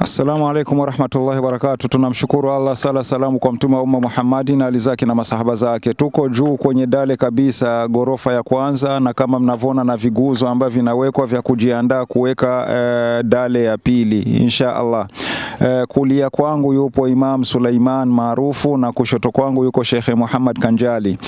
Assalamu alaikum warahmatullahi wabarakatuh. Tunamshukuru Allah, sala salamu kwa mtume wa umma Muhammadin na ali zake na masahaba zake. Tuko juu kwenye dale kabisa, gorofa ya kwanza, na kama mnavyoona na viguzo ambavyo vinawekwa vya kujiandaa kuweka dale ya pili insha Allah. Kulia kwangu yupo Imam Sulaiman maarufu na kushoto kwangu yuko Sheikh Muhammad Kanjali.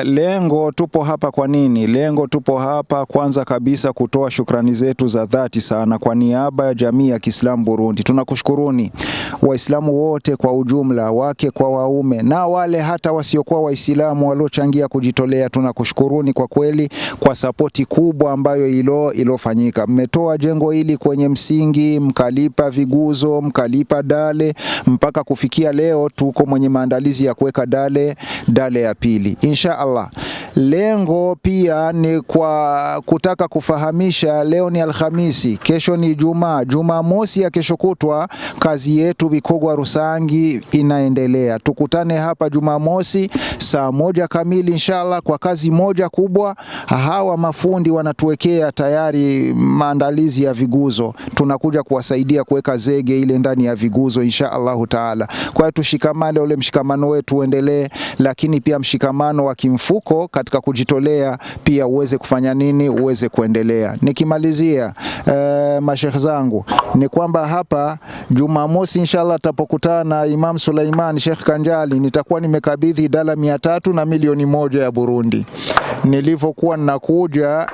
Lengo tupo hapa kwa nini? Lengo tupo hapa kwanza kabisa kutoa shukrani zetu za dhati sana kwa niaba ya jamii ya Kiislamu Burundi. Tunakushukuruni Waislamu wote kwa ujumla, wake kwa waume na wale hata wasiokuwa Waislamu waliochangia kujitolea. Tunakushukuruni kwa kweli kwa sapoti kubwa ambayo ilofanyika. Mmetoa jengo hili kwenye msingi, mkalipa viguzo, mkalipa dale, mpaka kufikia leo tuko mwenye maandalizi ya kuweka dale ya pili insha Allah. Lengo pia ni kwa kutaka kufahamisha, leo ni Alhamisi, kesho ni Jumamosi ya kesho kutwa kazi yetu Bikogwa Rusangi inaendelea. Tukutane hapa Jumamosi saa 1 kamili inshallah kwa kazi moja kubwa. Hawa mafundi wanatuwekea tayari maandalizi ya viguzo, tunakuja kuwasaidia kuweka zege ile ndani ya viguzo insha Allahu taala. Kwa hiyo tushikamane, ule mshikamano wetu uendelee, lakini pia mshikamano wa kimfuko katika kujitolea pia uweze kufanya nini, uweze kuendelea. Nikimalizia mashekh zangu ni kwamba hapa Jumamosi inshallah tapokutana na Imam Sulaiman Sheikh Kanjali, nitakuwa nimekabidhi dala 300 na milioni 1 ya Burundi. Nilivyokuwa ninakuja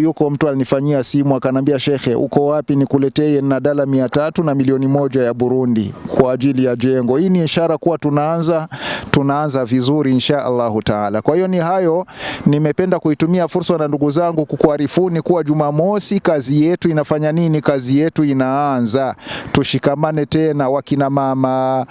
yuko mtu alinifanyia simu akanambia, Shekhe uko wapi nikuletee na dala 300 na milioni 1 ya Burundi kwa ajili ya jengo. Hii ni ishara kuwa tunaanza vizuri insha Allahu taala. Kwa hiyo ni hayo, nimependa kuitumia fursa na ndugu zangu kukuarifuni kuwa Jumamosi kazi yetu inafanya nini, kazi yetu inaanza. Tushikamane tena, wakina mama,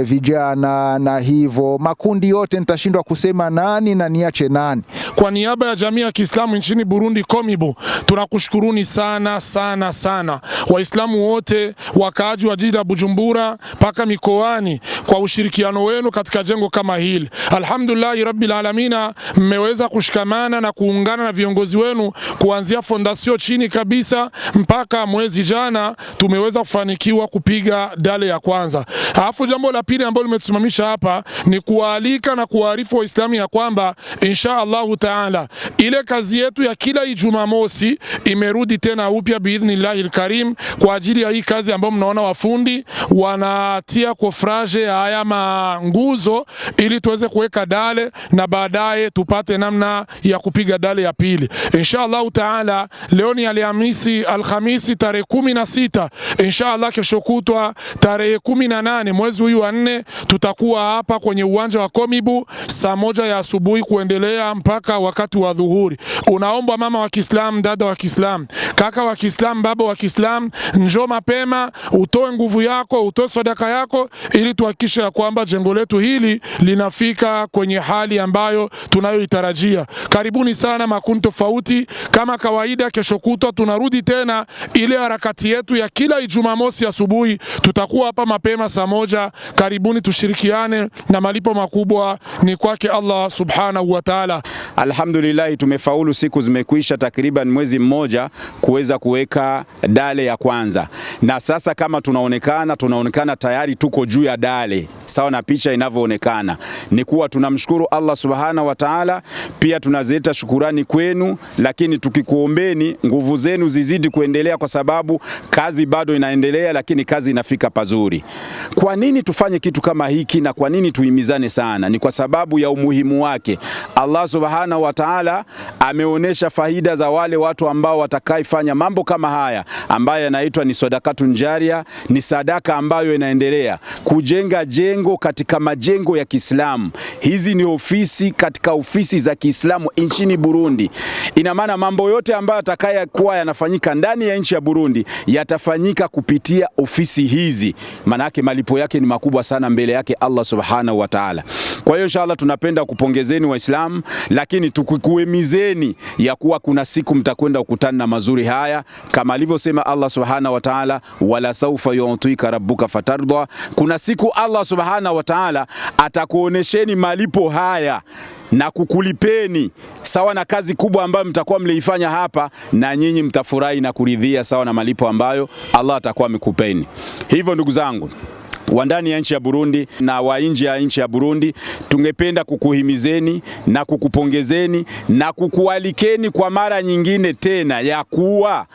vijana na hivyo makundi yote, nitashindwa kusema nani na niache nani. Kwa niaba ya jamii ya Kiislamu nchini Burundi Komibu, tunakushukuruni sana sana sana Waislamu wote, wakaaji wa jiji la Bujumbura paka mikoani kwa ushirikiano wenu katika jengo kama hili. Alhamdulillahi rabbil alamina, mmeweza kushikamana na kuungana na viongozi wenu kuanzia fondasio chini kabisa mpaka mwezi jana tumeweza kufanikiwa kupiga dale ya kwanza. Alafu jambo la pili ambalo limetusimamisha hapa ni kualika na kuarifu Waislamu ya kwamba insha Allahu taala ile kazi yetu ya kila Jumamosi imerudi tena upya biidhnillahil karim kwa ajili ya hii kazi ambayo mnaona wafundi wanatia kofraje ya haya manguzo ili tuweze kuweka dale na baadaye tupate namna ya kupiga dale ya pili insha Allahu taala. Leo ni Alhamisi tarehe 16, insha Allah kesho kutwa tarehe 18 mwezi huu wa 4 tutakuwa hapa kwenye uwanja wa Komibu saa 1 ya asubuhi kuendelea mpaka wakati wa dhuhuri. Unaomba mama wa Kiislamu, dada wa Kiislamu, kaka wa Kiislamu, baba wa Kiislamu, njoo mapema, utoe nguvu yako, utoe sadaka yako ili tuhakikishe ya kwamba jengo letu hili linafika kwenye hali ambayo tunayoitarajia. Karibuni sana makundi tofauti. Kama kawaida kesho kutwa tunarudi tena ile harakati yetu ya kila Jumamosi asubuhi, tutakuwa hapa mapema saa 1. Karibuni tushirikiane na malipo makubwa ni kwake Allah subhanahu wa ta'ala. Alhamdulillah, tumefaulu, siku zimekwisha takriban mwezi mmoja kuweza kuweka dale ya kwanza, na sasa kama tunaonekana tayari tuko juu ya dale sawa na picha inavyoonekana. Ni kuwa tunamshukuru Allah subhanahu wa ta'ala, pia tunazileta shukurani kwenu, lakini tukikuombeni nguvu zenu zizidi kuendelea kwa sababu kazi bado inaendelea, lakini kazi inafika pazuri. Kwa nini tufanye kitu kama hiki na kwa nini tuhimizane sana? Ni kwa sababu ya umuhimu wake. Allah subhanahu wa ta'ala ameonesha faida za wale watu ambao watakaifanya mambo kama haya ambayo yanaitwa ni sadakatun jaria, ni sadaka ambayo inaendelea kujenga jengo katika majengo ya Kiislamu. Hizi ni ofisi katika ofisi za Kiislamu nchini Burundi. Ina maana mambo yote ambayo atakayokuwa yanafanyika ndani ya nchi ya Burundi yatafanyika kupitia ofisi hizi. Maana yake malipo yake ni makubwa sana mbele yake Allah subhanahu wa ta'ala. Kwa hiyo inshallah tunapenda kupongezeni Waislamu, lakini tukikuhimizeni ya kuwa kuna siku mtakwenda kukutana na mazuri haya, kama alivyosema Allah subhanahu wa ta'ala, wala saufa yu'tika rabbuka fatardha. Kuna siku Allah subhanahu wa ta'ala atakuonesheni malipo haya na kukulipeni sawa na kazi kubwa ambayo mtakuwa mliifanya hapa, na nyinyi mtafurahi na kuridhia sawa na malipo ambayo Allah atakuwa amekupeni. Hivyo ndugu zangu wa ndani ya nchi ya Burundi na wa nje ya nchi ya Burundi, tungependa kukuhimizeni na kukupongezeni na kukualikeni kwa mara nyingine tena ya kuwa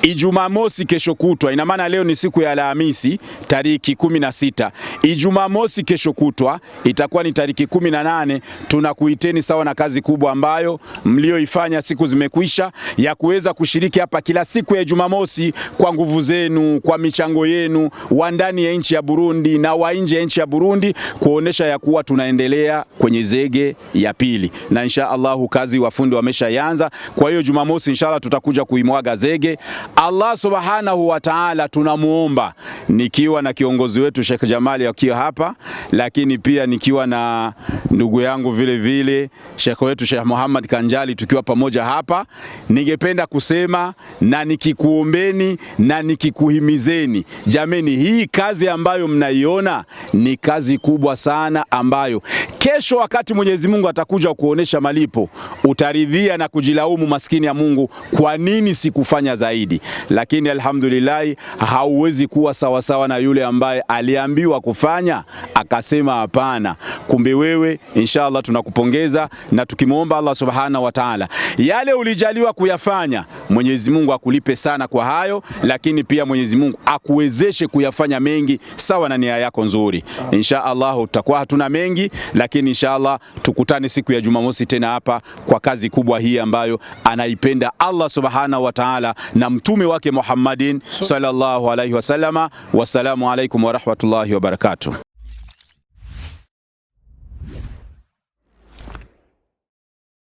Ijumaa mosi kesho kutwa, ina maana leo ni siku ya Alhamisi tariki 16. Ijumaa mosi kesho kutwa itakuwa ni tariki 18. Tunakuiteni sawa na kazi kubwa ambayo mlioifanya siku zimekwisha, ya kuweza kushiriki hapa kila siku ya Ijumaa mosi kwa nguvu zenu, kwa michango yenu, wa ndani ya nchi ya Burundi na wa nje ya nchi ya Burundi, kuonesha ya kuwa tunaendelea kwenye zege ya pili, na insha Allahu kazi wafundi wameshaanza. Kwa hiyo Jumamosi inshallah tutakuja kuimwaga zege. Allah subhanahu wa ta'ala tunamuomba, nikiwa na kiongozi wetu Sheikh Jamali akiwa hapa, lakini pia nikiwa na ndugu yangu vile vile Sheikh wetu Sheikh Muhammad Kanjali, tukiwa pamoja hapa, ningependa kusema na nikikuombeni na nikikuhimizeni, jameni, hii kazi ambayo mnaiona ni kazi kubwa sana, ambayo kesho wakati Mwenyezi Mungu atakuja kuonesha malipo, utaridhia na kujilaumu, maskini ya Mungu, kwa nini sikufanya zaidi? Lakini alhamdulillah, hauwezi kuwa sawa sawa na yule ambaye aliambiwa kufanya akasema hapana. Kumbe wewe inshallah tunakupongeza, na tukimwomba Allah subhanahu wa ta'ala yale ulijaliwa kuyafanya, Mwenyezi Mungu akulipe sana kwa hayo, lakini pia Mwenyezi Mungu akuwezeshe kuyafanya mengi sawa na nia yako nzuri. Inshallah tutakuwa hatuna mengi, lakini inshallah tukutane siku ya Jumamosi tena hapa kwa kazi kubwa hii ambayo anaipenda Allah subhanahu wa ta'ala na mtume wake Muhammadin sallallahu alaihi wasallama. Wassalamu alaikum wa rahmatullahi wa barakatuh.